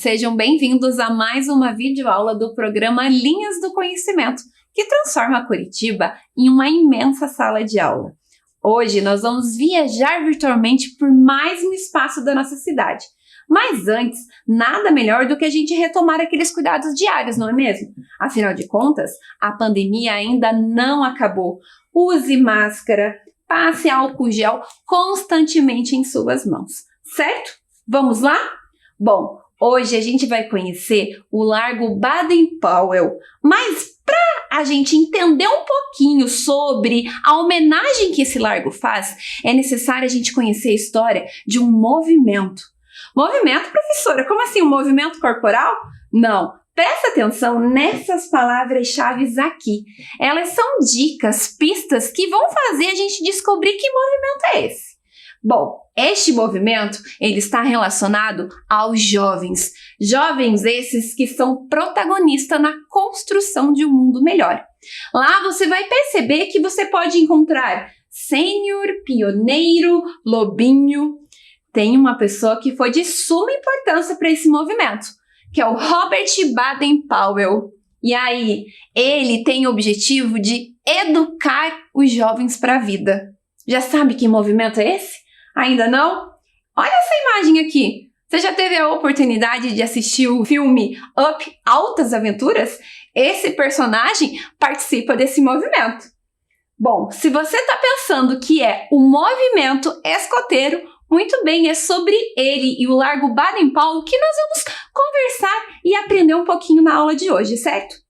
Sejam bem-vindos a mais uma videoaula do programa Linhas do Conhecimento, que transforma Curitiba em uma imensa sala de aula. Hoje nós vamos viajar virtualmente por mais um espaço da nossa cidade. Mas antes, nada melhor do que a gente retomar aqueles cuidados diários, não é mesmo? Afinal de contas, a pandemia ainda não acabou. Use máscara, passe álcool gel constantemente em suas mãos, certo? Vamos lá? Bom, hoje a gente vai conhecer o Largo Baden-Powell, mas para a gente entender um pouquinho sobre a homenagem que esse largo faz, é necessário a gente conhecer a história de um movimento. Movimento, professora? Como assim, um movimento corporal? Não. Presta atenção nessas palavras-chave aqui. Elas são dicas, pistas que vão fazer a gente descobrir que movimento é esse. Bom, este movimento ele está relacionado aos jovens. Jovens esses que são protagonistas na construção de um mundo melhor. Lá você vai perceber que você pode encontrar sênior, pioneiro, lobinho. Tem uma pessoa que foi de suma importância para esse movimento, que é o Robert Baden-Powell. E aí, ele tem o objetivo de educar os jovens para a vida. Já sabe que movimento é esse? Ainda não? Olha essa imagem aqui. Você já teve a oportunidade de assistir o filme Up, Altas Aventuras? Esse personagem participa desse movimento. Bom, se você está pensando que é o movimento escoteiro, muito bem, é sobre ele e o Largo Baden-Powell que nós vamos conversar e aprender um pouquinho na aula de hoje, certo?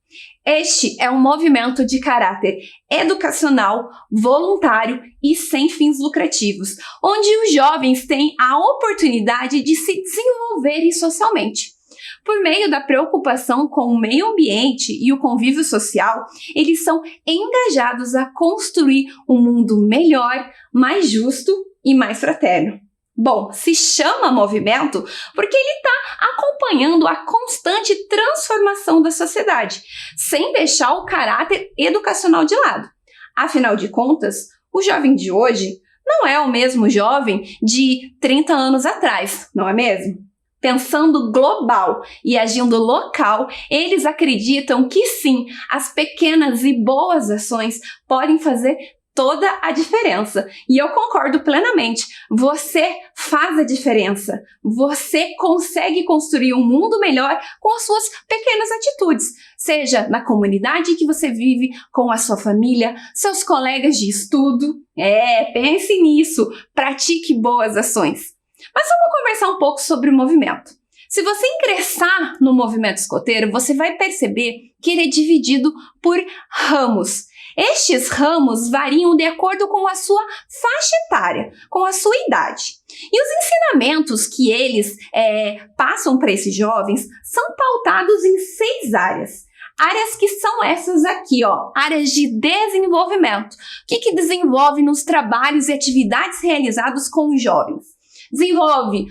Este é um movimento de caráter educacional, voluntário e sem fins lucrativos, onde os jovens têm a oportunidade de se desenvolverem socialmente. Por meio da preocupação com o meio ambiente e o convívio social, eles são engajados a construir um mundo melhor, mais justo e mais fraterno. Bom, se chama movimento porque ele está acompanhando a constante transformação da sociedade, sem deixar o caráter educacional de lado. Afinal de contas, o jovem de hoje não é o mesmo jovem de 30 anos atrás, não é mesmo? Pensando global e agindo local, eles acreditam que sim, as pequenas e boas ações podem fazer toda a diferença. E eu concordo plenamente. Você faz a diferença. Você consegue construir um mundo melhor com as suas pequenas atitudes. Seja na comunidade que você vive, com a sua família, seus colegas de estudo. Pense nisso. Pratique boas ações. Mas vamos conversar um pouco sobre o movimento. Se você ingressar no movimento escoteiro, você vai perceber que ele é dividido por ramos. Estes ramos variam de acordo com a sua faixa etária, com a sua idade. E os ensinamentos que eles passam para esses jovens são pautados em 6 áreas. Áreas que são essas aqui, ó, áreas de desenvolvimento. O que desenvolve nos trabalhos e atividades realizados com os jovens? Desenvolve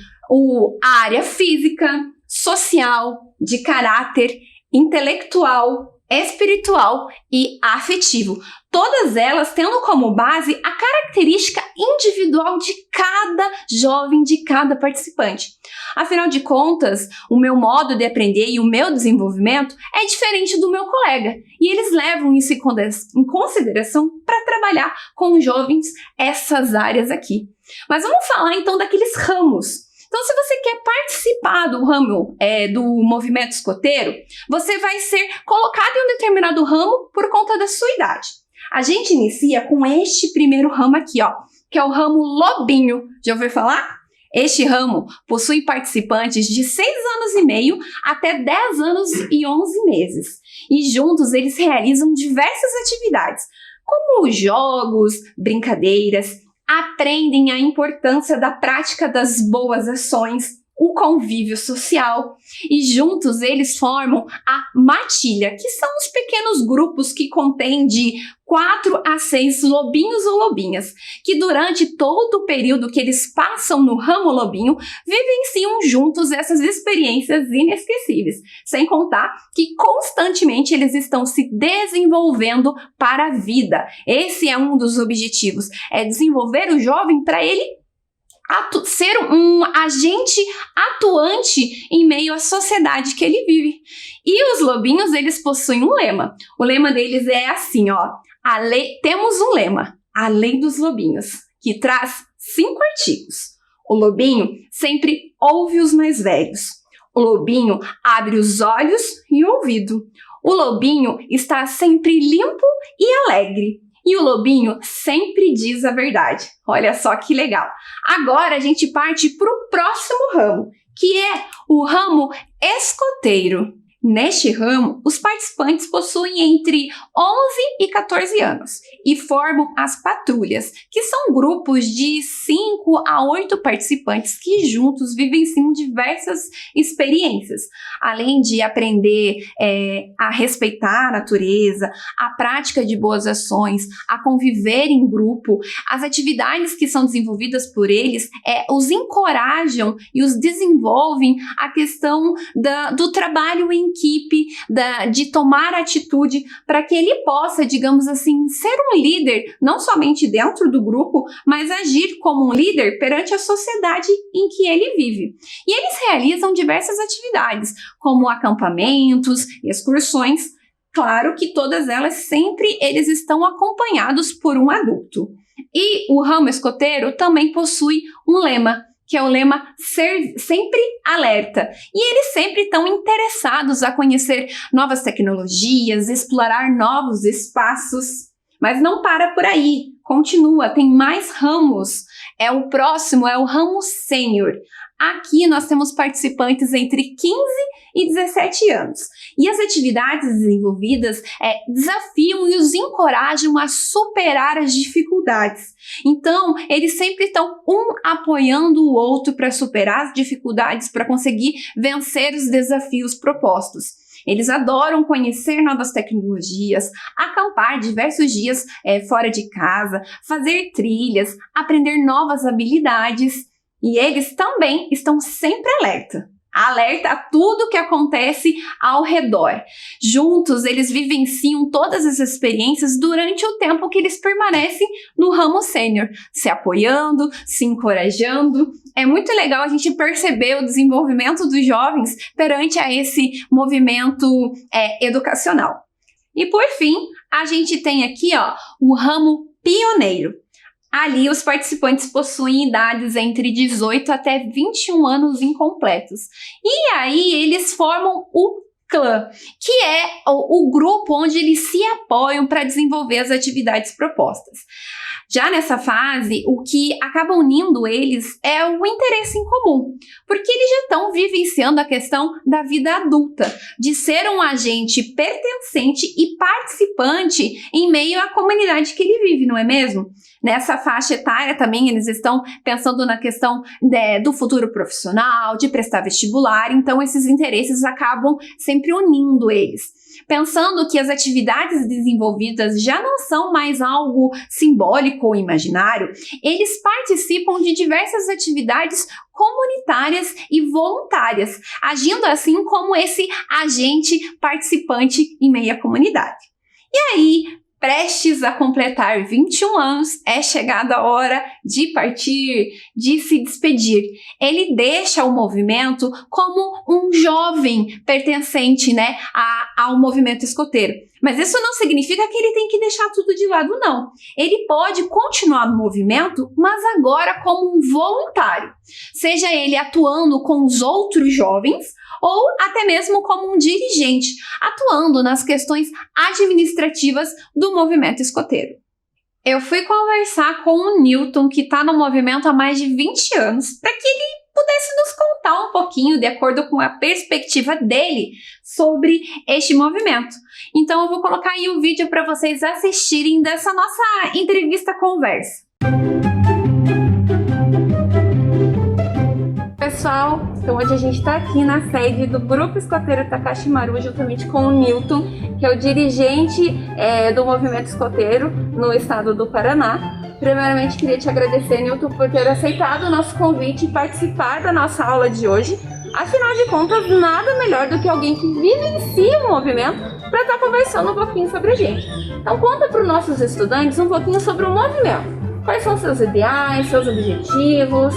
a área física, social, de caráter, intelectual, espiritual e afetivo. Todas elas tendo como base a característica individual de cada jovem, de cada participante. Afinal de contas, o meu modo de aprender e o meu desenvolvimento é diferente do meu colega. E eles levam isso em consideração para trabalhar com os jovens essas áreas aqui. Mas vamos falar então daqueles ramos. Então, se você quer participar do ramo do movimento escoteiro, você vai ser colocado em um determinado ramo por conta da sua idade. A gente inicia com este primeiro ramo aqui, ó, que é o ramo lobinho. Já ouviu falar? Este ramo possui participantes de 6 anos e meio até 10 anos e 11 meses. E juntos eles realizam diversas atividades, como jogos, brincadeiras, aprendem a importância da prática das boas ações, o convívio social e juntos eles formam a matilha, que são os pequenos grupos que contêm de 4 a 6 lobinhos ou lobinhas, que durante todo o período que eles passam no ramo lobinho, vivenciam juntos essas experiências inesquecíveis, sem contar que constantemente eles estão se desenvolvendo para a vida. Esse é um dos objetivos, é desenvolver o jovem para ele ser um agente atuante em meio à sociedade que ele vive. E os lobinhos, eles possuem um lema. O lema deles é assim, ó. Temos um lema, a lei dos lobinhos, que traz 5 artigos. O lobinho sempre ouve os mais velhos. O lobinho abre os olhos e o ouvido. O lobinho está sempre limpo e alegre. E o lobinho sempre diz a verdade. Olha só que legal. Agora a gente parte para o próximo ramo, que é o ramo escoteiro. Neste ramo, os participantes possuem entre 11 e 14 anos e formam as patrulhas, que são grupos de 5 a 8 participantes que juntos vivenciam diversas experiências, além de aprender a respeitar a natureza, a prática de boas ações, a conviver em grupo. As atividades que são desenvolvidas por eles os encorajam e os desenvolvem a questão do trabalho em equipe, de tomar atitude para que ele possa, digamos assim, ser um líder, não somente dentro do grupo, mas agir como um líder perante a sociedade em que ele vive. E eles realizam diversas atividades, como acampamentos, excursões. Claro que todas elas sempre eles estão acompanhados por um adulto. E o ramo escoteiro também possui um lema, que é o lema Ser Sempre Alerta. E eles sempre estão interessados a conhecer novas tecnologias, explorar novos espaços. Mas não para por aí, continua, tem mais ramos. O próximo é o ramo sênior. Aqui nós temos participantes entre 15 e 17 anos. E as atividades desenvolvidas desafiam e os encorajam a superar as dificuldades. Então, eles sempre estão apoiando o outro para superar as dificuldades, para conseguir vencer os desafios propostos. Eles adoram conhecer novas tecnologias, acampar diversos dias fora de casa, fazer trilhas, aprender novas habilidades. E eles também estão sempre alerta a tudo que acontece ao redor. Juntos, eles vivenciam todas as experiências durante o tempo que eles permanecem no ramo sênior, se apoiando, se encorajando. É muito legal a gente perceber o desenvolvimento dos jovens perante a esse movimento educacional. E por fim, a gente tem aqui o ramo pioneiro. Ali, os participantes possuem idades entre 18 até 21 anos incompletos. E aí, eles formam o clã, que é o grupo onde eles se apoiam para desenvolver as atividades propostas. Já nessa fase, o que acaba unindo eles é o interesse em comum, porque eles já estão vivenciando a questão da vida adulta, de ser um agente pertencente e participante em meio à comunidade que ele vive, não é mesmo? Nessa faixa etária também eles estão pensando na questão do futuro profissional, de prestar vestibular, então esses interesses acabam sempre unindo eles. Pensando que as atividades desenvolvidas já não são mais algo simbólico ou imaginário, eles participam de diversas atividades comunitárias e voluntárias, agindo assim como esse agente participante em meio à comunidade. E aí, prestes a completar 21 anos, é chegada a hora de partir, de se despedir. Ele deixa o movimento como um jovem pertencente, ao movimento escoteiro. Mas isso não significa que ele tem que deixar tudo de lado, não. Ele pode continuar no movimento, mas agora como um voluntário. Seja ele atuando com os outros jovens, ou até mesmo como um dirigente, atuando nas questões administrativas do movimento escoteiro. Eu fui conversar com o Newton, que está no movimento há mais de 20 anos, para que ele pudesse nos contar um pouquinho, de acordo com a perspectiva dele, sobre este movimento. Então eu vou colocar aí o vídeo para vocês assistirem dessa nossa entrevista-conversa. Pessoal, então hoje a gente está aqui na sede do Grupo Escoteiro Takashi Maru, juntamente com o Newton, que é o dirigente do movimento escoteiro no estado do Paraná. Primeiramente, queria te agradecer, Newton, por ter aceitado o nosso convite e participar da nossa aula de hoje. Afinal de contas, nada melhor do que alguém que vivencia o movimento para estar conversando um pouquinho sobre a gente. Então, conta para os nossos estudantes um pouquinho sobre o movimento. Quais são seus ideais, seus objetivos?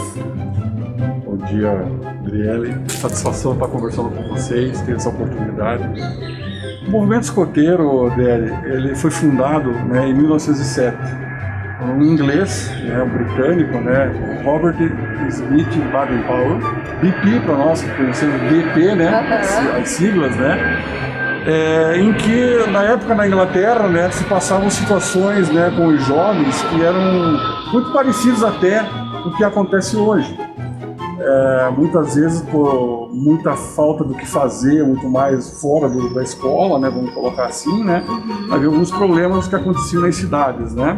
Bom dia, Adriele. Satisfação estar conversando com vocês, ter essa oportunidade. O movimento escoteiro, Adriele, ele foi fundado, né, em 1907. Um inglês, né, um britânico, né, Robert Smith Baden-Powell, BP para nós que conhecemos BP, né, as siglas, né, em que na época na Inglaterra, né, se passavam situações, né, com os jovens que eram muito parecidos até com o que acontece hoje. Muitas vezes por muita falta do que fazer, muito mais fora da escola, né, vamos colocar assim, né, havia alguns problemas que aconteciam nas cidades, né.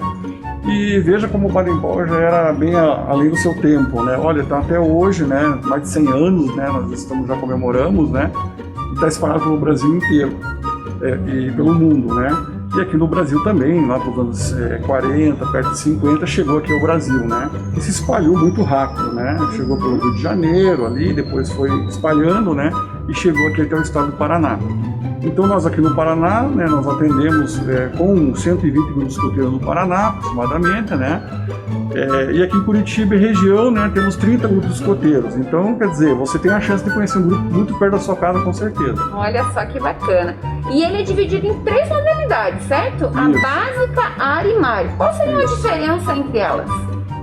E veja como o Baden-Powell já era bem além do seu tempo, né? Olha, tá até hoje, né? Mais de 100 anos, né? Nós já comemoramos, né? E está espalhado pelo Brasil inteiro e pelo mundo, né? E aqui no Brasil também, lá para os anos 40, perto de 50, chegou aqui ao Brasil, né? E se espalhou muito rápido, né? Chegou pelo Rio de Janeiro ali, depois foi espalhando, né? E chegou aqui até o estado do Paraná. Então nós aqui no Paraná, né, nós atendemos com 120 grupos escoteiros no Paraná, aproximadamente, né? E aqui em Curitiba e região, né, temos 30 grupos escoteiros. Então, quer dizer, você tem a chance de conhecer um grupo muito perto da sua casa, com certeza. Olha só que bacana. E ele é dividido em 3 modalidades, certo? Isso. A básica, a área e mar. Qual seria a diferença entre elas?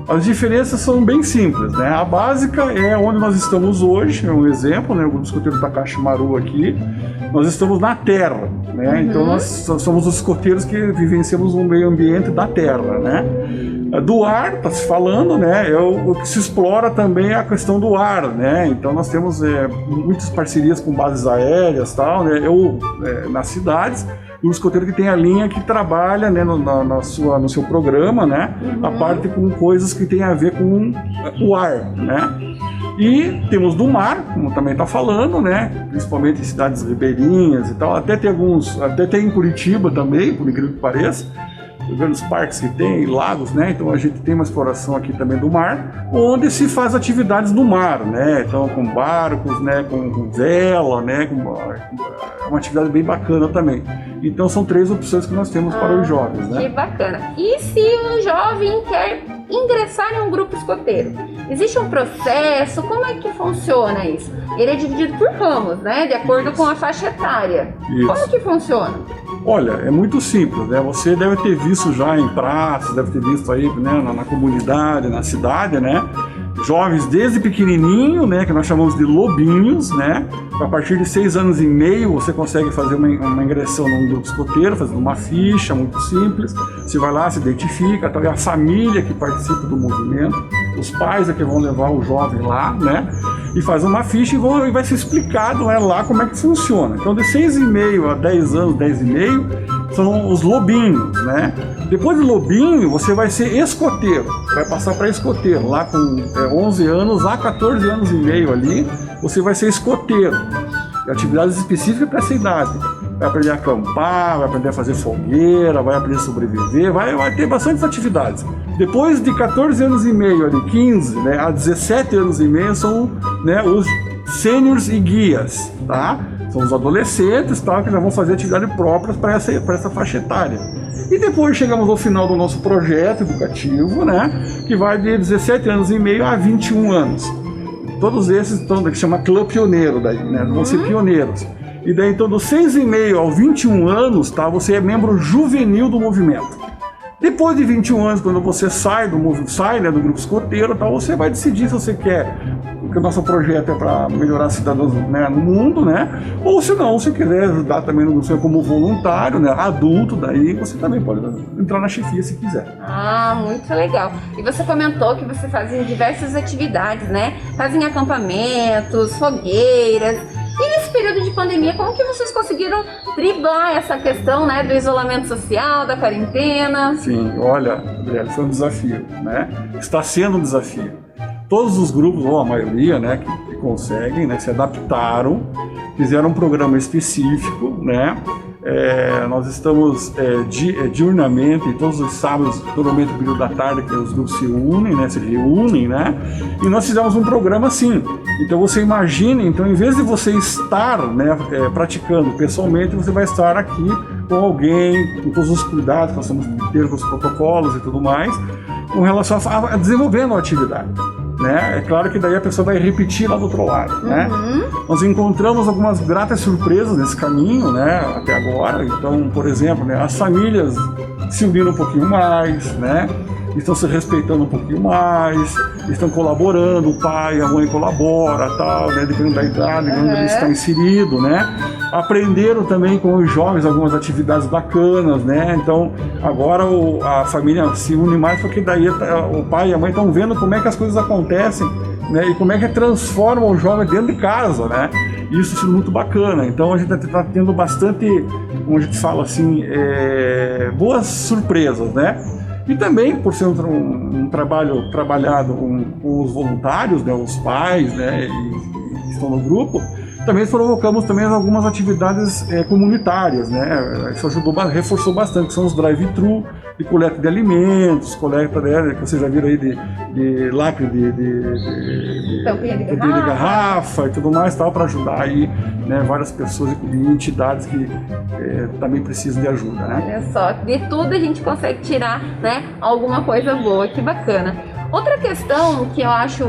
As diferenças são bem simples, né? A básica é onde nós estamos hoje, é um exemplo, né? O Grupo Escoteiro Takashi Maru aqui. Nós estamos na terra, né? Então nós somos os escoteiros que vivenciamos o meio ambiente da terra, né? Do ar, está se falando, né? É o que se explora também a questão do ar, né? Então nós temos muitas parcerias com bases aéreas, tal, né? Nas cidades. Um escoteiro que tem a linha que trabalha, né, no seu programa, né, a parte com coisas que tem a ver com o ar, né. E temos do mar, como também está falando, né, principalmente em cidades ribeirinhas e tal, até tem em Curitiba também, por incrível que pareça, os parques que tem, lagos, né, então a gente tem uma exploração aqui também do mar, onde se faz atividades no mar, né, então com barcos, né, com vela, né, uma atividade bem bacana também. Então são 3 opções que nós temos para os jovens, né. Que bacana. E se um jovem quer ingressar em um grupo escoteiro? Existe um processo? Como é que funciona isso? Ele é dividido por ramos, né, de acordo com a faixa etária. Isso. Como que funciona? Olha, é muito simples, né? Você deve ter visto já em praças, deve ter visto aí, né, na comunidade, na cidade, né? Jovens desde pequenininho, né, que nós chamamos de lobinhos, né? A partir de 6 anos e meio você consegue fazer uma ingressão num grupo escoteiro, fazendo uma ficha muito simples. Você vai lá, se identifica, tal, é a família que participa do movimento, os pais é que vão levar o jovem lá, né? E faz uma ficha e vai ser explicado, né, lá como é que funciona. Então de 6,5 a 10 anos, 10,5, são os lobinhos, né? Depois do lobinho, você vai ser escoteiro, vai passar para escoteiro, lá com 11 anos a 14 anos e meio ali, você vai ser escoteiro. Atividades específicas para essa idade. Vai aprender a acampar, vai aprender a fazer fogueira, vai aprender a sobreviver, vai ter bastantes atividades. Depois de 14 anos e meio, ali, 15, né, a 17 anos e meio são, né, os sêniors e guias, tá? São os adolescentes, tá, que já vão fazer atividade própria para essa faixa etária. E depois chegamos ao final do nosso projeto educativo, né, que vai de 17 anos e meio a 21 anos. Todos esses estão, que chama Clã Pioneiro, daí, né, vão ser pioneiros. E daí, então, dos 6,5 aos 21 anos, tá, você é membro juvenil do movimento. Depois de 21 anos, quando você sai né, do grupo escoteiro, tá, você vai decidir se você quer, porque o nosso projeto é para melhorar cidadãos, né, no mundo, né? Ou se não, se quiser ajudar também no grupo como voluntário, né, adulto, daí você também pode entrar na chefia se quiser. Ah, muito legal. E você comentou que você fazia diversas atividades, né? Fazem acampamentos, fogueiras. E nesse período de pandemia, como que vocês conseguiram driblar essa questão, né, do isolamento social, da quarentena? Sim, olha, Adriele, foi um desafio, né? Está sendo um desafio. Todos os grupos, ou a maioria, né, que conseguem, né, se adaptaram, fizeram um programa específico, né? Nós estamos diurnamente, todos os sábados, normalmente no período da tarde, que os grupos se reúnem, né? E nós fizemos um programa assim. Então você imagina, então, em vez de você estar, né, praticando pessoalmente, você vai estar aqui com alguém, com todos os cuidados que nós estamos tendo, com os protocolos e tudo mais. com relação a desenvolvendo a atividade. Né? É claro que daí a pessoa vai repetir lá do outro lado, né? Nós encontramos algumas gratas surpresas nesse caminho, né? Até agora. Então, por exemplo, né? As famílias se uniram um pouquinho mais, né? Estão se respeitando um pouquinho mais, estão colaborando, o pai, a mãe colabora, tal, né? Dependendo da idade, onde ele está inserido, né? Aprenderam também com os jovens algumas atividades bacanas, né? Então, agora a família se une mais porque daí o pai e a mãe estão vendo como é que as coisas acontecem, né? E como é que transformam o jovem dentro de casa, né? Isso tem sido muito bacana. Então, a gente está tendo bastante, como a gente fala assim, boas surpresas, né? E também, por ser um trabalho trabalhado com os voluntários, né, os pais, né, e estão no grupo, também provocamos também algumas atividades comunitárias, né? Isso ajudou, reforçou bastante, que são os drive-thru de coleta de alimentos, coleta, né, que vocês já viram aí de lacre de garrafa e tudo mais, tal, para ajudar aí, né, várias pessoas e entidades que também precisam de ajuda, né? Olha só, de tudo a gente consegue tirar, né, alguma coisa boa, que bacana. Outra questão que eu acho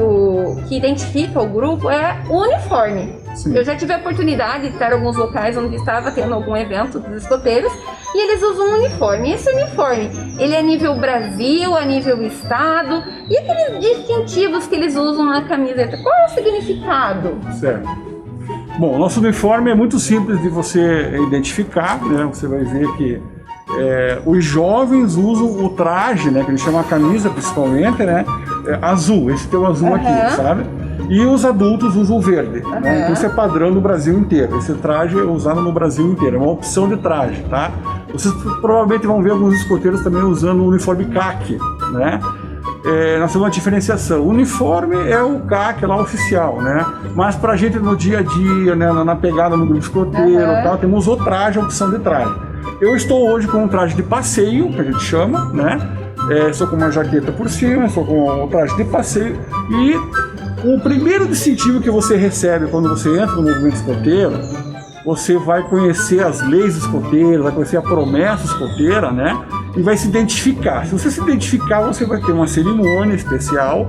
que identifica o grupo é o uniforme. Sim. Eu já tive a oportunidade de estar em alguns locais onde estava tendo algum evento dos escoteiros e eles usam um uniforme. E esse uniforme, ele é nível Brasil, a nível estado, e aqueles distintivos que eles usam na camiseta, qual é o significado? Certo. Bom, o nosso uniforme é muito simples de você identificar, né? Você vai ver que os jovens usam o traje, né, que a gente chama a camisa principalmente, né, azul, esse tem o azul aqui, sabe? E os adultos usam o verde, né? Então isso é padrão no Brasil inteiro, esse traje é usado no Brasil inteiro, é uma opção de traje, tá? Vocês provavelmente vão ver alguns escoteiros também usando o uniforme caqui, né? Nós temos uma diferenciação. O uniforme é o CAC lá oficial, né? Mas pra gente no dia a dia, né, na pegada no grupo escoteiro e tal, temos o traje, a opção de traje. Eu estou hoje com um traje de passeio, que a gente chama, né? Estou com uma jaqueta por cima, estou com um traje de passeio. E o primeiro distintivo que você recebe quando você entra no movimento escoteiro, você vai conhecer as leis escoteiras, vai conhecer a promessa escoteira, né? E vai se identificar. Se você se identificar, você vai ter uma cerimônia especial,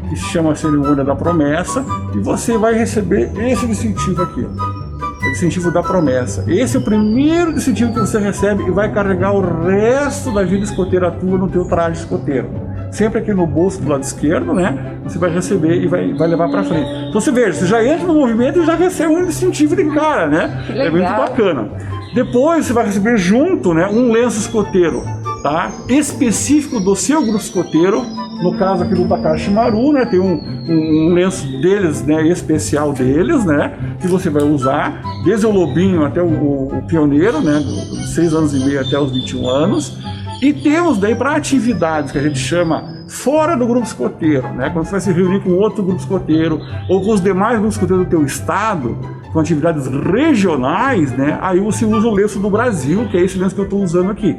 que se chama a cerimônia da promessa, e você vai receber esse distintivo aqui, ó. O distintivo da promessa. Esse é o primeiro distintivo que você recebe e vai carregar o resto da vida escoteira tua no teu traje escoteiro. Sempre aqui no bolso do lado esquerdo, né? Você vai receber e vai levar para frente. Então você veja, você já entra no movimento e já recebe um distintivo de cara, né? É muito bacana. Depois você vai receber junto, né, um lenço escoteiro, tá? Específico do seu grupo escoteiro. No caso aqui do Takashi Maru, né, tem um lenço deles, né, especial deles, né, que você vai usar desde o lobinho até o pioneiro, né, dos 6 anos e meio até os 21 anos. E temos daí para atividades que a gente chama fora do grupo escoteiro, né, quando você vai se reunir com outro grupo escoteiro ou com os demais grupos escoteiros do teu estado, com atividades regionais, né, aí você usa o lenço do Brasil, que é esse lenço que eu estou usando aqui.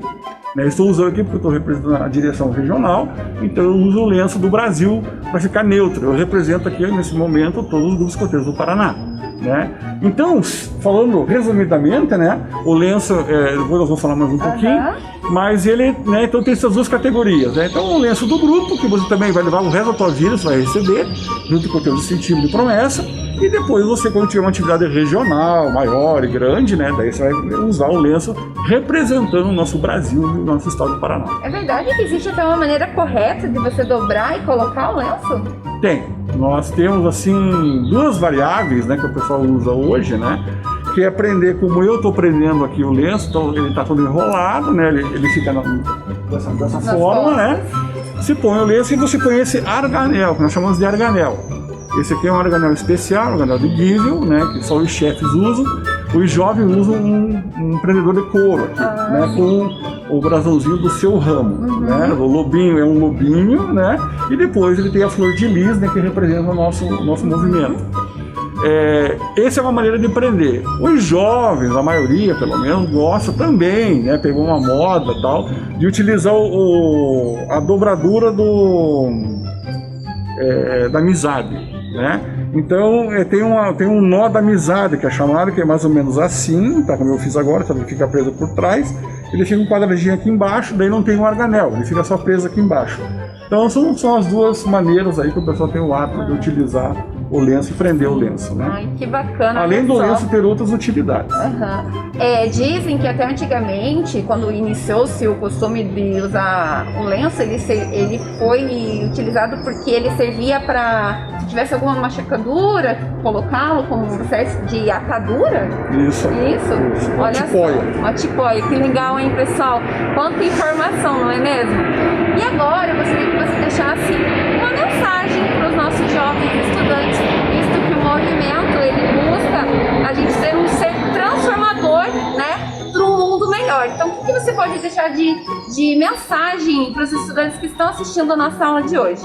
Eu estou usando aqui porque eu estou representando a direção regional, então eu uso o lenço do Brasil para ficar neutro. Eu represento aqui, nesse momento, todos os grupos escoteiros do Paraná, né? Então, falando resumidamente, né, o lenço, depois nós vamos falar mais um pouquinho, mas ele, né, então tem essas duas categorias, né? Então, o lenço do grupo, que você também vai levar o resto da tua vida, você vai receber, junto com o teu distintivo de promessa, e depois você, quando tiver uma atividade regional, maior e grande, né, daí você vai usar o lenço representando o nosso Brasil e o nosso estado do Paraná. É verdade que existe até uma maneira correta de você dobrar e colocar o lenço? Tem. Nós temos, assim, duas variáveis, né, que o pessoal usa hoje, né, que é aprender como eu estou prendendo aqui o lenço. Então ele está todo enrolado, né, ele fica dessa forma, né, se põe o lenço e você põe esse arganel, que nós chamamos de arganel. Esse aqui é um arganel especial, um arganel de Givel, né, que só os chefes usam. Os jovens usam um prendedor de couro aqui, né, com o brasãozinho do seu ramo, né? O lobinho é um lobinho, né? E depois ele tem a flor de lis, né, que representa o nosso movimento. Essa é uma maneira de prender. Os jovens, a maioria pelo menos, gosta também, né? Pegou uma moda e tal, de utilizar a dobradura da amizade, né? Então tem um nó da amizade que é chamado, que é mais ou menos assim, tá? Como eu fiz agora, também fica preso por trás, ele fica um quadradinho aqui embaixo, daí não tem um arganel, ele fica só preso aqui embaixo. Então são as duas maneiras aí que o pessoal tem o hábito de utilizar o lenço e prender o lenço, né? Ai, que bacana. Além do olha só. lenço ter outras utilidades. Dizem que até antigamente, quando iniciou-se o costume de usar o lenço, ele foi utilizado porque ele servia para, se tivesse alguma machucadura, colocá-lo como uma espécie de atadura. Isso. Olha tipóia. só, uma tipóia. Que legal, hein, pessoal? Quanta informação, não é mesmo? E agora eu gostaria que você deixasse uma mensagem para os nossos jovens estudantes, visto que o movimento ele busca a gente ser um ser transformador, né, para um mundo melhor. Então, o que você pode deixar de mensagem para os estudantes que estão assistindo a nossa aula de hoje?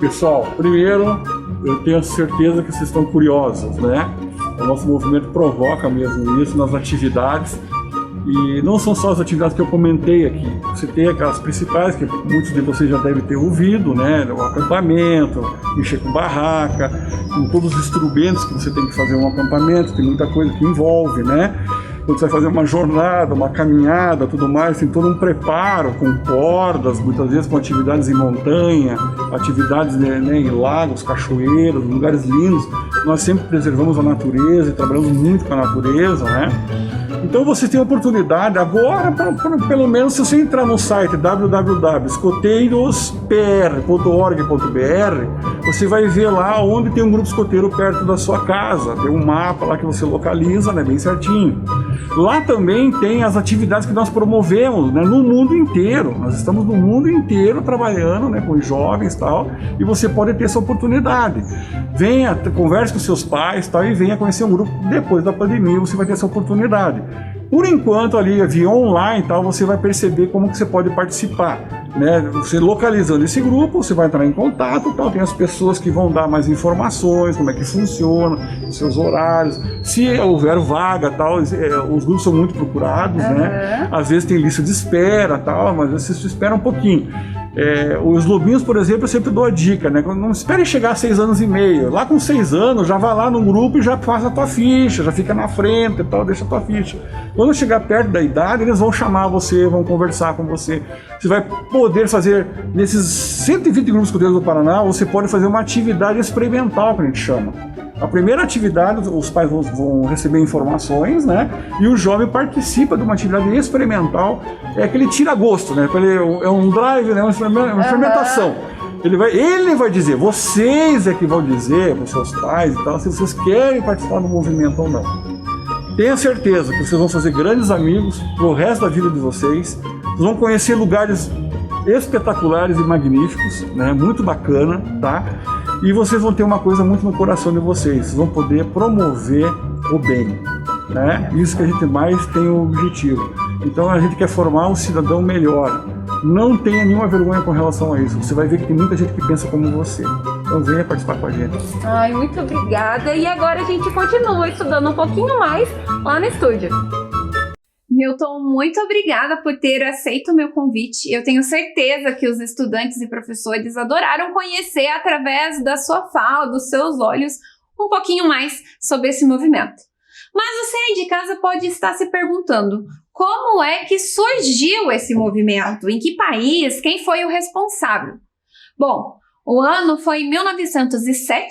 Pessoal, primeiro, eu tenho certeza que vocês estão curiosos, né? O nosso movimento provoca mesmo isso nas atividades. E não são só as atividades que eu comentei aqui. Você tem aquelas principais que muitos de vocês já devem ter ouvido, né? O acampamento, mexer com barraca, com todos os instrumentos que você tem que fazer um acampamento, tem muita coisa que envolve, né? Quando você vai fazer uma jornada, uma caminhada, tudo mais, tem todo um preparo com cordas, muitas vezes com atividades em montanha, atividades, né, em lagos, cachoeiras, lugares lindos. Nós sempre preservamos a natureza e trabalhamos muito com a natureza, né? Então você tem a oportunidade agora, pelo menos se você entrar no site www.escoteirospr.org.br, você vai ver lá onde tem um grupo escoteiro perto da sua casa, tem um mapa lá que você localiza, né, bem certinho. Lá também tem as atividades que nós promovemos, né, no mundo inteiro. Nós estamos no mundo inteiro trabalhando, né, com os jovens e tal, e você pode ter essa oportunidade. Venha, converse com seus pais tal, e venha conhecer um grupo. Depois da pandemia você vai ter essa oportunidade. Por enquanto ali, via online, tal, você vai perceber como que você pode participar, né? Você localizando esse grupo, você vai entrar em contato, tal, tem as pessoas que vão dar mais informações, como é que funciona, os seus horários, se houver vaga, tal, os grupos são muito procurados, né? Às vezes tem lista de espera, tal, mas você espera um pouquinho. Os lobinhos, por exemplo, eu sempre dou a dica, né? Não espere chegar a 6 anos e meio. Lá com 6 anos, já vai lá no grupo e já faz a tua ficha, já fica na frente e tal, deixa a tua ficha. Quando chegar perto da idade, eles vão chamar você, vão conversar com você. Você vai poder fazer, nesses 120 grupos escoteiros do Paraná, você pode fazer uma atividade experimental, que a gente chama. A primeira atividade, os pais vão receber informações, né? E o jovem participa de uma atividade experimental, que ele tira gosto, né? É um drive, né? Uma experimentação. Ele vai dizer, vocês é que vão dizer para os seus pais e tal, se vocês querem participar do movimento ou não. Tenha certeza que vocês vão fazer grandes amigos pro resto da vida de vocês. Vocês vão conhecer lugares espetaculares e magníficos, né? Muito bacana, tá? E vocês vão ter uma coisa muito no coração de vocês vão poder promover o bem, né? Isso que a gente mais tem o objetivo. Então a gente quer formar um cidadão melhor. Não tenha nenhuma vergonha com relação a isso. Você vai ver que tem muita gente que pensa como você. Então venha participar com a gente. Ai, muito obrigada. E agora a gente continua estudando um pouquinho mais lá no estúdio. Milton, muito obrigada por ter aceito o meu convite. Eu tenho certeza que os estudantes e professores adoraram conhecer, através da sua fala, dos seus olhos, um pouquinho mais sobre esse movimento. Mas você aí de casa pode estar se perguntando, como é que surgiu esse movimento? Em que país? Quem foi o responsável? Bom, o ano foi 1907,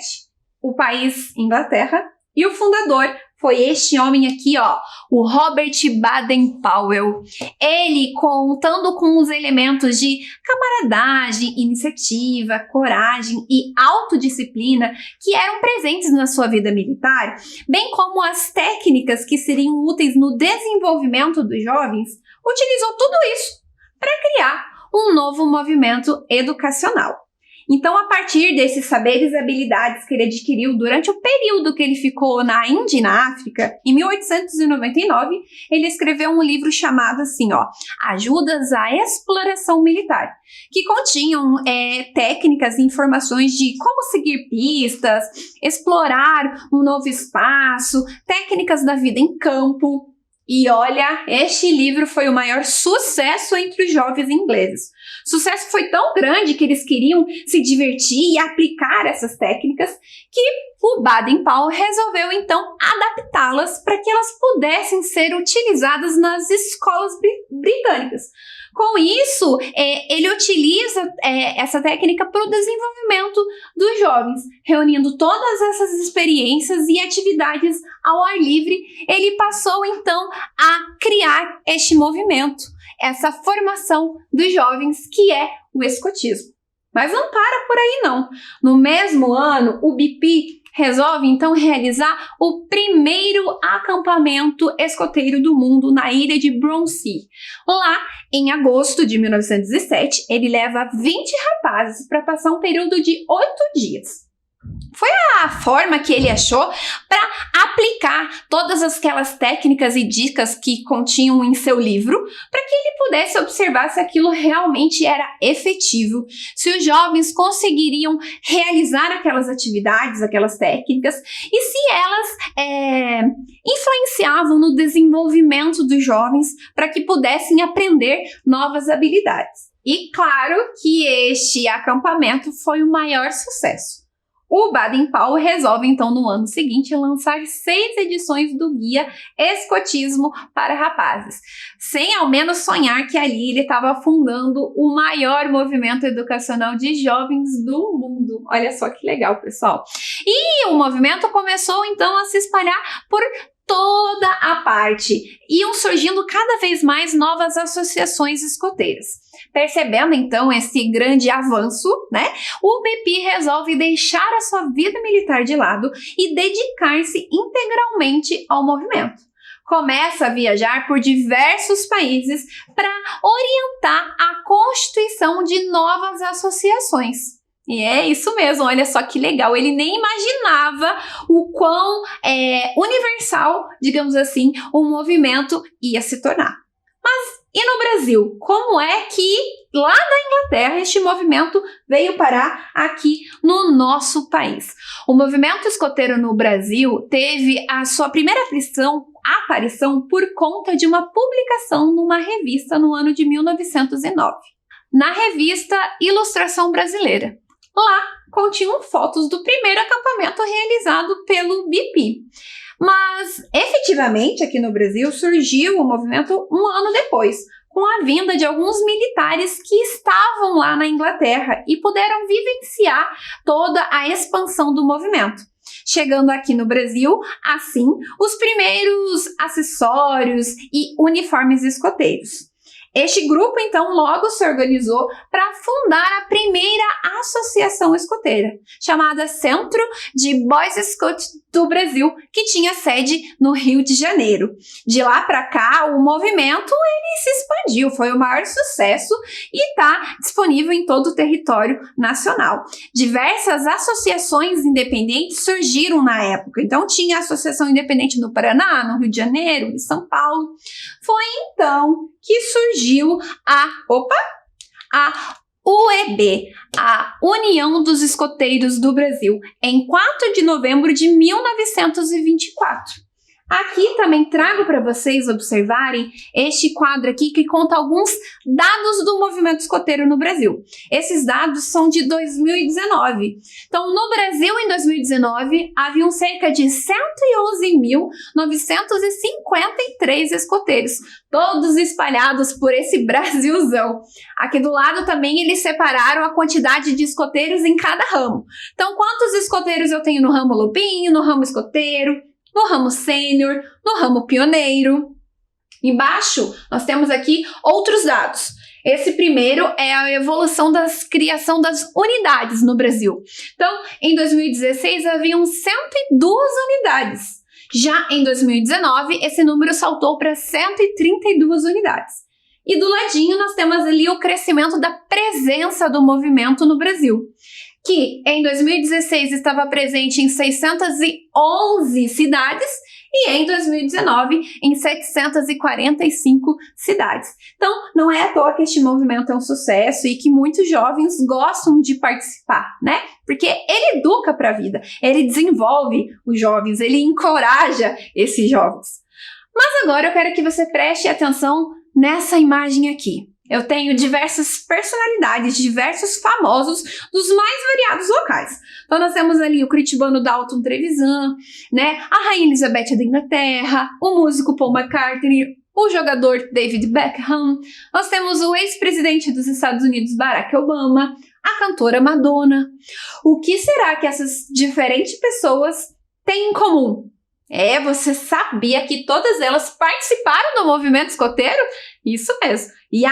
o país Inglaterra, e o fundador foi este homem aqui, ó, o Robert Baden-Powell. Ele, contando com os elementos de camaradagem, iniciativa, coragem e autodisciplina que eram presentes na sua vida militar, bem como as técnicas que seriam úteis no desenvolvimento dos jovens, utilizou tudo isso para criar um novo movimento educacional. Então, a partir desses saberes e habilidades que ele adquiriu durante o período que ele ficou na Índia e na África, em 1899, ele escreveu um livro chamado assim, ó, Ajudas à Exploração Militar, que continham técnicas e informações de como seguir pistas, explorar um novo espaço, técnicas da vida em campo. E olha, este livro foi o maior sucesso entre os jovens ingleses. O sucesso foi tão grande que eles queriam se divertir e aplicar essas técnicas que O Baden-Powell resolveu então adaptá-las para que elas pudessem ser utilizadas nas escolas britânicas. Com isso, ele utiliza essa técnica para o desenvolvimento dos jovens, reunindo todas essas experiências e atividades ao ar livre. Ele passou então a criar este movimento, essa formação dos jovens, que é o escotismo. Mas não para por aí não. No mesmo ano, o BP resolve então realizar o primeiro acampamento escoteiro do mundo na ilha de Bronsey. Lá, em agosto de 1907, ele leva 20 rapazes para passar um período de 8 dias. Foi a forma que ele achou para aplicar todas aquelas técnicas e dicas que continham em seu livro, para que ele pudesse observar se aquilo realmente era efetivo, se os jovens conseguiriam realizar aquelas atividades, aquelas técnicas, e se elas influenciavam no desenvolvimento dos jovens para que pudessem aprender novas habilidades. E claro que este acampamento foi o maior sucesso. O Baden-Powell resolve, então, no ano seguinte, lançar 6 edições do Guia Escotismo para Rapazes, sem ao menos sonhar que ali ele estava fundando o maior movimento educacional de jovens do mundo. Olha só que legal, pessoal. E o movimento começou, então, a se espalhar por toda a parte. Iam surgindo cada vez mais novas associações escoteiras. Percebendo então esse grande avanço, o BP resolve deixar a sua vida militar de lado e dedicar-se integralmente ao movimento. Começa a viajar por diversos países para orientar a constituição de novas associações. E é isso mesmo, olha só que legal, ele nem imaginava o quão universal, digamos assim, o movimento ia se tornar. Mas e no Brasil? Como é que lá da Inglaterra este movimento veio parar aqui no nosso país? O movimento escoteiro no Brasil teve a sua primeira aparição por conta de uma publicação numa revista no ano de 1909, na revista Ilustração Brasileira. Lá continham fotos do primeiro acampamento realizado pelo BP. Mas, efetivamente, aqui no Brasil surgiu o movimento um ano depois, com a vinda de alguns militares que estavam lá na Inglaterra e puderam vivenciar toda a expansão do movimento. Chegando aqui no Brasil, assim, os primeiros acessórios e uniformes escoteiros. Este grupo, então, logo se organizou para fundar a primeira associação escoteira, chamada Centro de Boys Scout do Brasil, que tinha sede no Rio de Janeiro. De lá para cá, o movimento ele se expandiu, foi o maior sucesso e está disponível em todo o território nacional. Diversas associações independentes surgiram na época, então tinha associação independente no Paraná, no Rio de Janeiro, em São Paulo. Foi então que surgiu a UEB, a União dos Escoteiros do Brasil, em 4 de novembro de 1924. Aqui também trago para vocês observarem este quadro aqui que conta alguns dados do movimento escoteiro no Brasil. Esses dados são de 2019. Então, no Brasil, em 2019, haviam cerca de 111.953 escoteiros, todos espalhados por esse Brasilzão. Aqui do lado também eles separaram a quantidade de escoteiros em cada ramo. Então, quantos escoteiros eu tenho no ramo lobinho, no ramo escoteiro, no ramo sênior, no ramo pioneiro. Embaixo, nós temos aqui outros dados. Esse primeiro é a evolução da criação das unidades no Brasil. Então, em 2016, haviam 102 unidades. Já em 2019, esse número saltou para 132 unidades. E do ladinho, nós temos ali o crescimento da presença do movimento no Brasil, que em 2016 estava presente em 611 cidades e em 2019 em 745 cidades. Então, não é à toa que este movimento é um sucesso e que muitos jovens gostam de participar, Porque ele educa para a vida, ele desenvolve os jovens, ele encoraja esses jovens. Mas agora eu quero que você preste atenção nessa imagem aqui. Eu tenho diversas personalidades, diversos famosos dos mais variados locais. Então nós temos ali o curitibano Dalton Trevisan, né? A Rainha Elizabeth da Inglaterra, o músico Paul McCartney, o jogador David Beckham, nós temos o ex-presidente dos Estados Unidos Barack Obama, a cantora Madonna. O que será que essas diferentes pessoas têm em comum? Você sabia que todas elas participaram do movimento escoteiro? Isso mesmo. E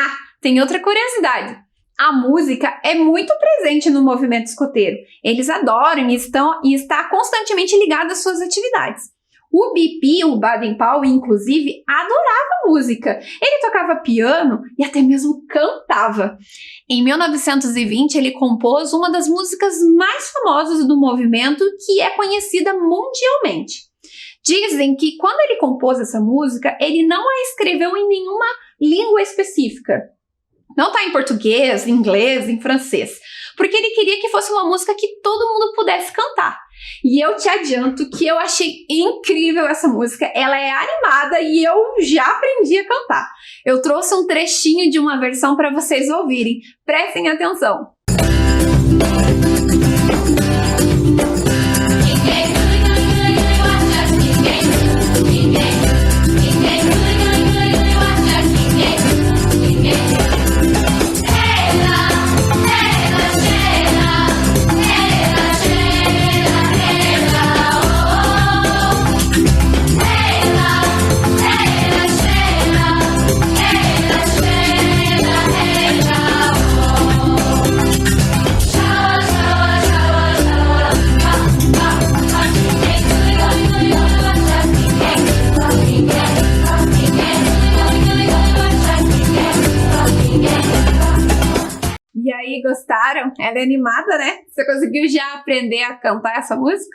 tem outra curiosidade. A música é muito presente no movimento escoteiro. Eles adoram e está constantemente ligado às suas atividades. O BP, o Baden-Powell, inclusive, adorava música. Ele tocava piano e até mesmo cantava. Em 1920, ele compôs uma das músicas mais famosas do movimento, que é conhecida mundialmente. Dizem que quando ele compôs essa música, ele não a escreveu em nenhuma língua específica. Não está em português, em inglês, em francês. Porque ele queria que fosse uma música que todo mundo pudesse cantar. E eu te adianto que eu achei incrível essa música. Ela é animada e eu já aprendi a cantar. Eu trouxe um trechinho de uma versão para vocês ouvirem. Prestem atenção. E aí, gostaram? Ela é animada, né? Você conseguiu já aprender a cantar essa música?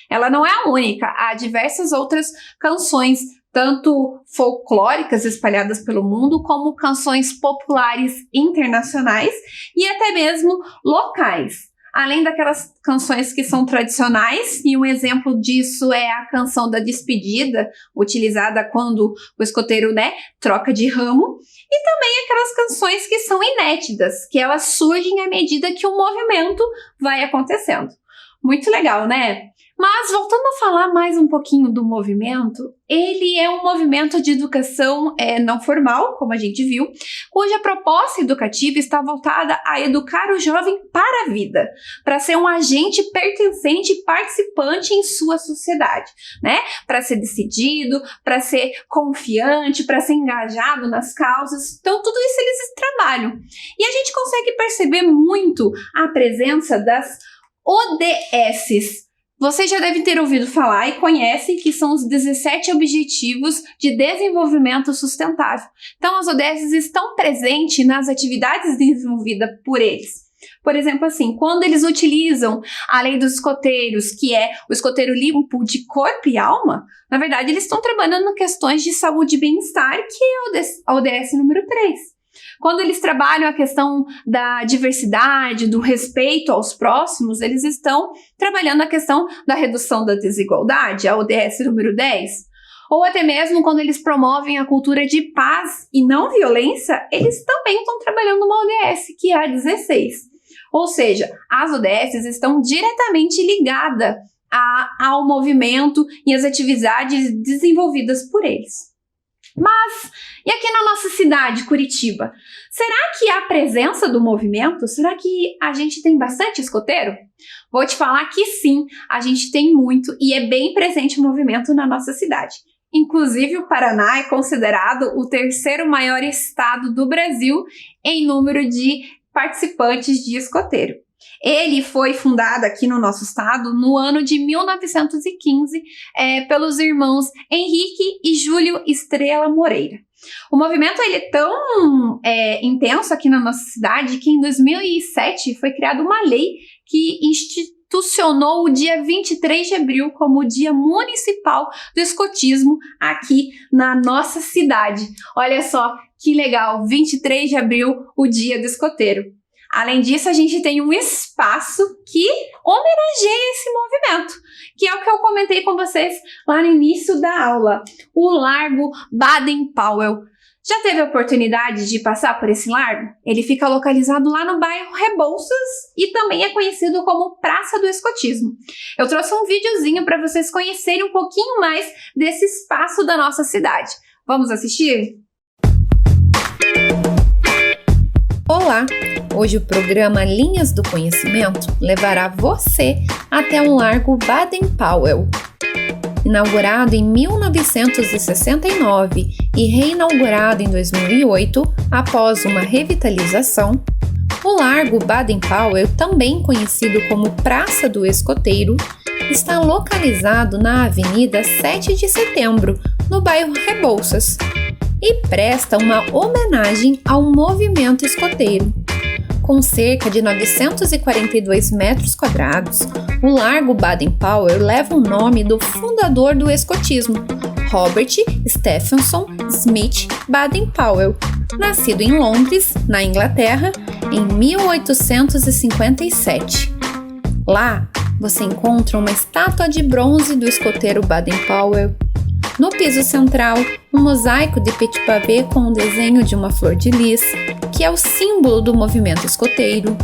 Ela não é a única, há diversas outras canções, tanto folclóricas espalhadas pelo mundo, como canções populares internacionais e até mesmo locais. Além daquelas canções que são tradicionais, e um exemplo disso é a canção da despedida, utilizada quando o escoteiro, troca de ramo, e também aquelas canções que são inéditas, que elas surgem à medida que o movimento vai acontecendo. Muito legal, né? Mas voltando a falar mais um pouquinho do movimento, ele é um movimento de educação não formal, como a gente viu, cuja proposta educativa está voltada a educar o jovem para a vida, para ser um agente pertencente e participante em sua sociedade, né? Para ser decidido, para ser confiante, para ser engajado nas causas. Então, tudo isso eles trabalham. E a gente consegue perceber muito a presença das ODS. Vocês já devem ter ouvido falar e conhecem que são os 17 Objetivos de Desenvolvimento Sustentável. Então, as ODS estão presentes nas atividades desenvolvidas por eles. Por exemplo, assim, quando eles utilizam a lei dos escoteiros, que é o escoteiro limpo de corpo e alma, na verdade, eles estão trabalhando em questões de saúde e bem-estar, que é a ODS número 3. Quando eles trabalham a questão da diversidade, do respeito aos próximos, eles estão trabalhando a questão da redução da desigualdade, a ODS número 10. Ou até mesmo quando eles promovem a cultura de paz e não violência, eles também estão trabalhando uma ODS, que é a 16. Ou seja, as ODS estão diretamente ligadas ao movimento e às atividades desenvolvidas por eles. Mas, e aqui na nossa cidade, Curitiba? Será que há presença do movimento? Será que a gente tem bastante escoteiro? Vou te falar que sim, a gente tem muito e é bem presente o movimento na nossa cidade. Inclusive, o Paraná é considerado o terceiro maior estado do Brasil em número de participantes de escoteiro. Ele foi fundado aqui no nosso estado no ano de 1915 pelos irmãos Henrique e Júlio Estrela Moreira. O movimento ele é tão intenso aqui na nossa cidade que em 2007 foi criada uma lei que institucionou o dia 23 de abril como o Dia Municipal do Escotismo aqui na nossa cidade. Olha só que legal, 23 de abril, o Dia do Escoteiro. Além disso, a gente tem um espaço que homenageia esse movimento, que é o que eu comentei com vocês lá no início da aula, o Largo Baden-Powell. Já teve a oportunidade de passar por esse largo? Ele fica localizado lá no bairro Rebouças e também é conhecido como Praça do Escotismo. Eu trouxe um videozinho para vocês conhecerem um pouquinho mais desse espaço da nossa cidade. Vamos assistir? Olá! Hoje o programa Linhas do Conhecimento levará você até um largo Baden-Powell. Inaugurado em 1969 e reinaugurado em 2008 após uma revitalização, o Largo Baden-Powell, também conhecido como Praça do Escoteiro, está localizado na Avenida 7 de Setembro, no bairro Rebouças, e presta uma homenagem ao movimento escoteiro. Com cerca de 942 metros quadrados, o Largo Baden-Powell leva o nome do fundador do escotismo, Robert Stephenson Smith Baden-Powell, nascido em Londres, na Inglaterra, em 1857. Lá, você encontra uma estátua de bronze do escoteiro Baden-Powell. No piso central, um mosaico de petit pavé com o desenho de uma flor de lis, que é o símbolo do movimento escoteiro.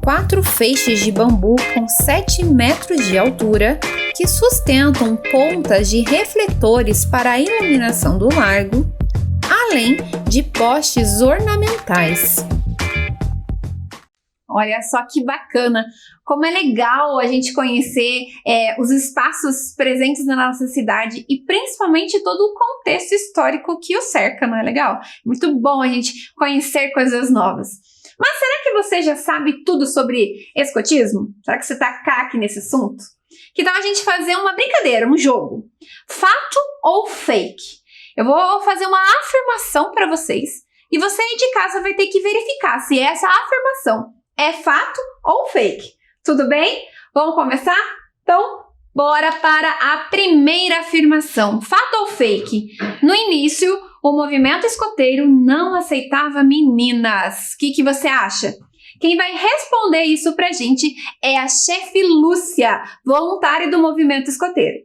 4 feixes de bambu com 7 metros de altura, que sustentam pontas de refletores para a iluminação do largo, além de postes ornamentais. Olha só que bacana, como é legal a gente conhecer os espaços presentes na nossa cidade e principalmente todo o contexto histórico que o cerca, não é legal? Muito bom a gente conhecer coisas novas. Mas será que você já sabe tudo sobre escotismo? Será que você tá craque nesse assunto? Que tal a gente fazer uma brincadeira, um jogo? Fato ou fake? Eu vou fazer uma afirmação para vocês e você aí de casa vai ter que verificar se essa afirmação é fato ou fake. Tudo bem? Vamos começar? Então, bora para a primeira afirmação. Fato ou fake? No início, o movimento escoteiro não aceitava meninas. O que você acha? Quem vai responder isso pra gente é a chefe Lúcia, voluntária do movimento escoteiro.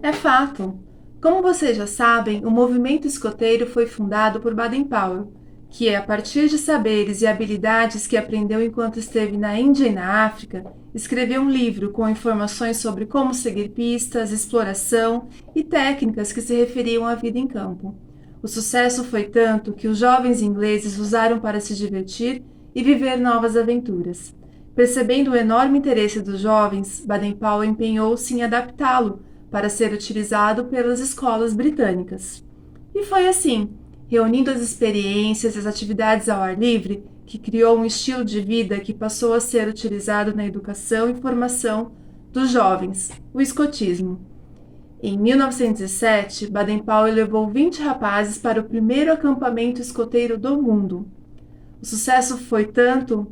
É fato. Como vocês já sabem, o movimento escoteiro foi fundado por Baden-Powell, que, a partir de saberes e habilidades que aprendeu enquanto esteve na Índia e na África, escreveu um livro com informações sobre como seguir pistas, exploração e técnicas que se referiam à vida em campo. O sucesso foi tanto que os jovens ingleses usaram para se divertir e viver novas aventuras. Percebendo o enorme interesse dos jovens, Baden-Powell empenhou-se em adaptá-lo para ser utilizado pelas escolas britânicas. E foi assim, reunindo as experiências e as atividades ao ar livre, que criou um estilo de vida que passou a ser utilizado na educação e formação dos jovens, o escotismo. Em 1907, Baden-Powell levou 20 rapazes para o primeiro acampamento escoteiro do mundo. O sucesso foi tanto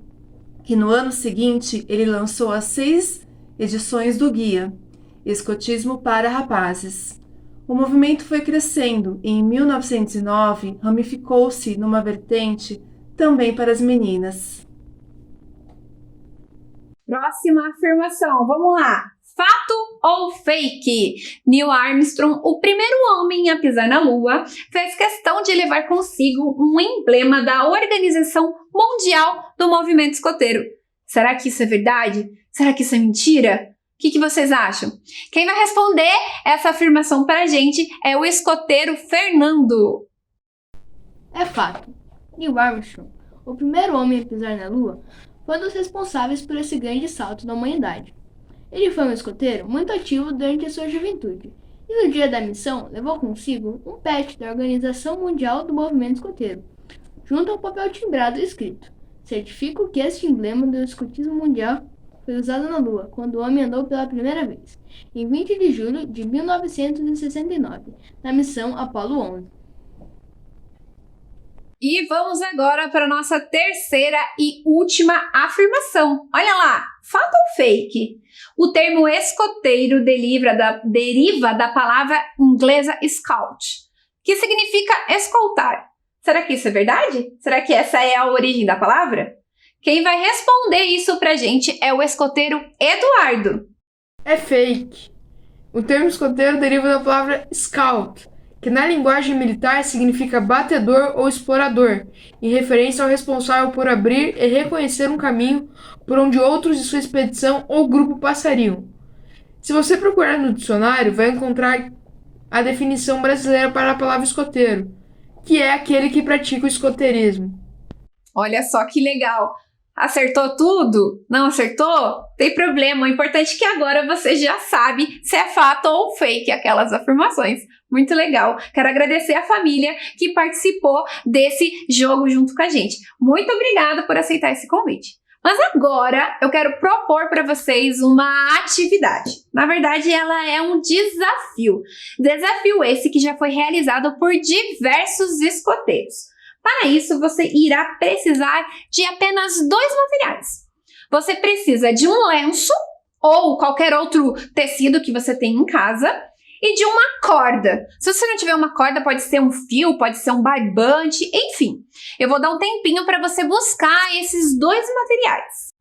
que no ano seguinte ele lançou as 6 edições do guia Escotismo para Rapazes. O movimento foi crescendo e, em 1909, ramificou-se numa vertente também para as meninas. Próxima afirmação, vamos lá. Fato ou fake? Neil Armstrong, o primeiro homem a pisar na Lua, fez questão de levar consigo um emblema da Organização Mundial do Movimento Escoteiro. Será que isso é verdade? Será que isso é mentira? O que vocês acham? Quem vai responder essa afirmação para a gente é o escoteiro Fernando. É fato. Neil Armstrong, o primeiro homem a pisar na Lua, foi um dos responsáveis por esse grande salto da humanidade. Ele foi um escoteiro muito ativo durante a sua juventude e no dia da missão levou consigo um patch da Organização Mundial do Movimento Escoteiro, junto ao papel timbrado escrito: certifico que este emblema do escotismo mundial foi usado na Lua quando o homem andou pela primeira vez, em 20 de julho de 1969, na missão Apollo 11. E vamos agora para a nossa terceira e última afirmação. Olha lá, fato ou fake? O termo escoteiro deriva da palavra inglesa scout, que significa escoltar. Será que isso é verdade? Será que essa é a origem da palavra? Quem vai responder isso pra gente é o escoteiro Eduardo. É fake. O termo escoteiro deriva da palavra scout, que na linguagem militar significa batedor ou explorador, em referência ao responsável por abrir e reconhecer um caminho por onde outros de sua expedição ou grupo passariam. Se você procurar no dicionário, vai encontrar a definição brasileira para a palavra escoteiro, que é aquele que pratica o escoteirismo. Olha só que legal! Acertou tudo? Não acertou? Tem problema. O importante é que agora você já sabe se é fato ou fake aquelas afirmações. Muito legal. Quero agradecer a família que participou desse jogo junto com a gente. Muito obrigada por aceitar esse convite. Mas agora eu quero propor para vocês uma atividade. Na verdade, ela é um desafio. Desafio esse que já foi realizado por diversos escoteiros. Para isso, você irá precisar de apenas 2 materiais. Você precisa de um lenço ou qualquer outro tecido que você tem em casa e de uma corda. Se você não tiver uma corda, pode ser um fio, pode ser um barbante, enfim. Eu vou dar um tempinho para você buscar esses 2 materiais.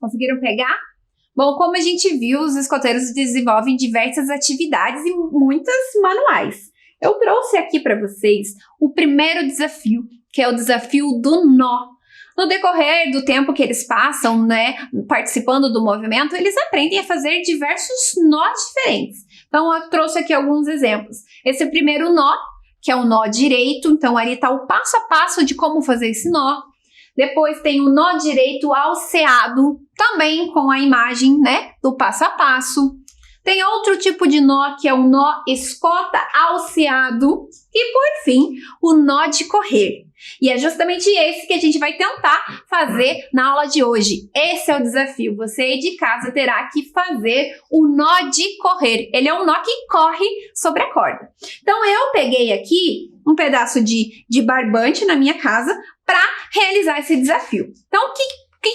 Conseguiram pegar? Bom, como a gente viu, os escoteiros desenvolvem diversas atividades e muitas manuais. Eu trouxe aqui para vocês o primeiro desafio, que é o desafio do nó. No decorrer do tempo que eles passam, participando do movimento, eles aprendem a fazer diversos nós diferentes. Então, eu trouxe aqui alguns exemplos. Esse primeiro nó, que é o nó direito, então ali está o passo a passo de como fazer esse nó. Depois tem o nó direito alceado, também com a imagem, do passo a passo. Tem outro tipo de nó, que é o nó escota alceado. E, por fim, o nó de correr. E é justamente esse que a gente vai tentar fazer na aula de hoje. Esse é o desafio. Você aí de casa terá que fazer o nó de correr. Ele é um nó que corre sobre a corda. Então, eu peguei aqui um pedaço de barbante na minha casa para realizar esse desafio. Então, o que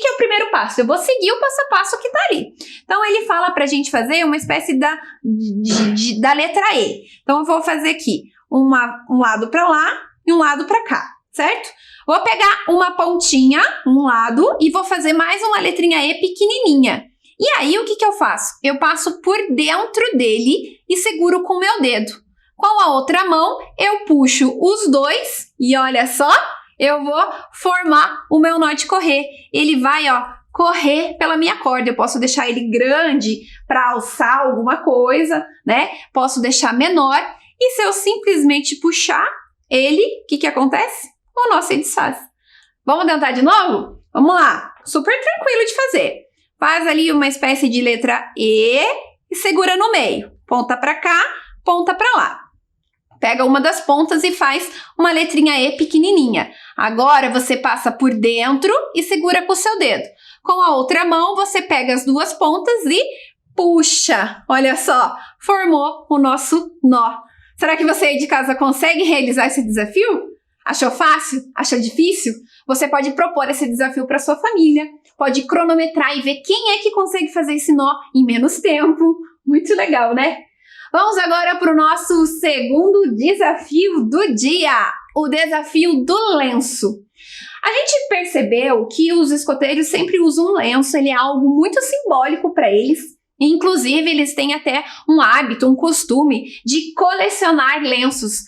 é o primeiro passo? Eu vou seguir o passo a passo que tá ali. Então, ele fala pra gente fazer uma espécie da letra E. Então, eu vou fazer aqui um lado pra lá e um lado pra cá, certo? Vou pegar uma pontinha, um lado, e vou fazer mais uma letrinha E pequenininha. E aí, o que eu faço? Eu passo por dentro dele e seguro com o meu dedo. Com a outra mão, eu puxo os dois e olha só, eu vou formar o meu nó de correr. Ele vai, correr pela minha corda. Eu posso deixar ele grande para alçar alguma coisa, Posso deixar menor. E se eu simplesmente puxar ele, o que acontece? O nó se desfaz. Vamos tentar de novo? Vamos lá. Super tranquilo de fazer. Faz ali uma espécie de letra E e segura no meio. Ponta para cá, ponta para lá. Pega uma das pontas e faz uma letrinha E pequenininha. Agora você passa por dentro e segura com o seu dedo. Com a outra mão, você pega as duas pontas e puxa. Olha só, formou o nosso nó. Será que você aí de casa consegue realizar esse desafio? Achou fácil? Achou difícil? Você pode propor esse desafio para sua família. Pode cronometrar e ver quem é que consegue fazer esse nó em menos tempo. Muito legal, né? Vamos agora para o nosso segundo desafio do dia, o desafio do lenço. A gente percebeu que os escoteiros sempre usam um lenço, ele é algo muito simbólico para eles. Inclusive, eles têm até um hábito, um costume de colecionar lenços.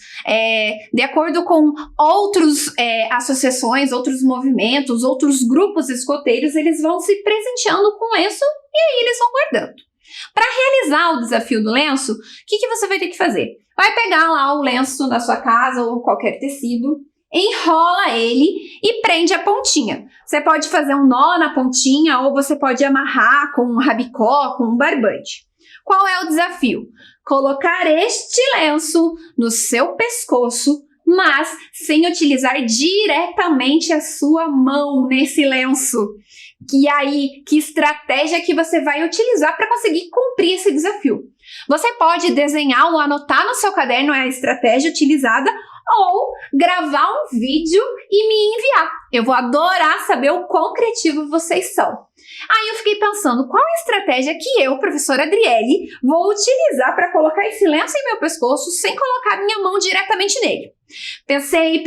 De acordo com outras associações, outros movimentos, outros grupos escoteiros, eles vão se presenteando com lenço e aí eles vão guardando. Para realizar o desafio do lenço, o que você vai ter que fazer? Vai pegar lá o lenço da sua casa ou qualquer tecido, enrola ele e prende a pontinha. Você pode fazer um nó na pontinha ou você pode amarrar com um rabicó, com um barbante. Qual é o desafio? Colocar este lenço no seu pescoço, mas sem utilizar diretamente a sua mão nesse lenço. Que estratégia que você vai utilizar para conseguir cumprir esse desafio? Você pode desenhar ou anotar no seu caderno a estratégia utilizada ou gravar um vídeo e me enviar. Eu vou adorar saber o quão criativo vocês são. Aí eu fiquei pensando, qual a estratégia que eu, professora Adriele, vou utilizar para colocar esse lenço em meu pescoço sem colocar minha mão diretamente nele? Pensei.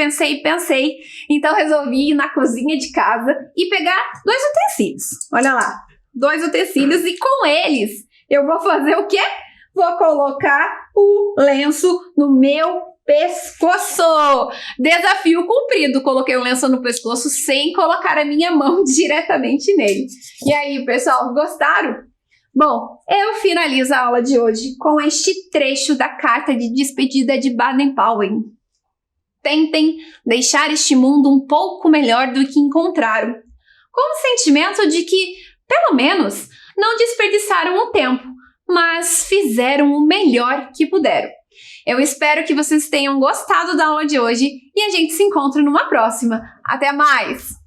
Então resolvi ir na cozinha de casa e pegar 2 utensílios. Olha lá, 2 utensílios e com eles eu vou fazer o quê? Vou colocar o lenço no meu pescoço. Desafio cumprido. Coloquei o lenço no pescoço sem colocar a minha mão diretamente nele. E aí, pessoal, gostaram? Bom, eu finalizo a aula de hoje com este trecho da carta de despedida de Baden-Powell. Tentem deixar este mundo um pouco melhor do que encontraram, com o sentimento de que, pelo menos, não desperdiçaram o tempo, mas fizeram o melhor que puderam. Eu espero que vocês tenham gostado da aula de hoje e a gente se encontra numa próxima. Até mais!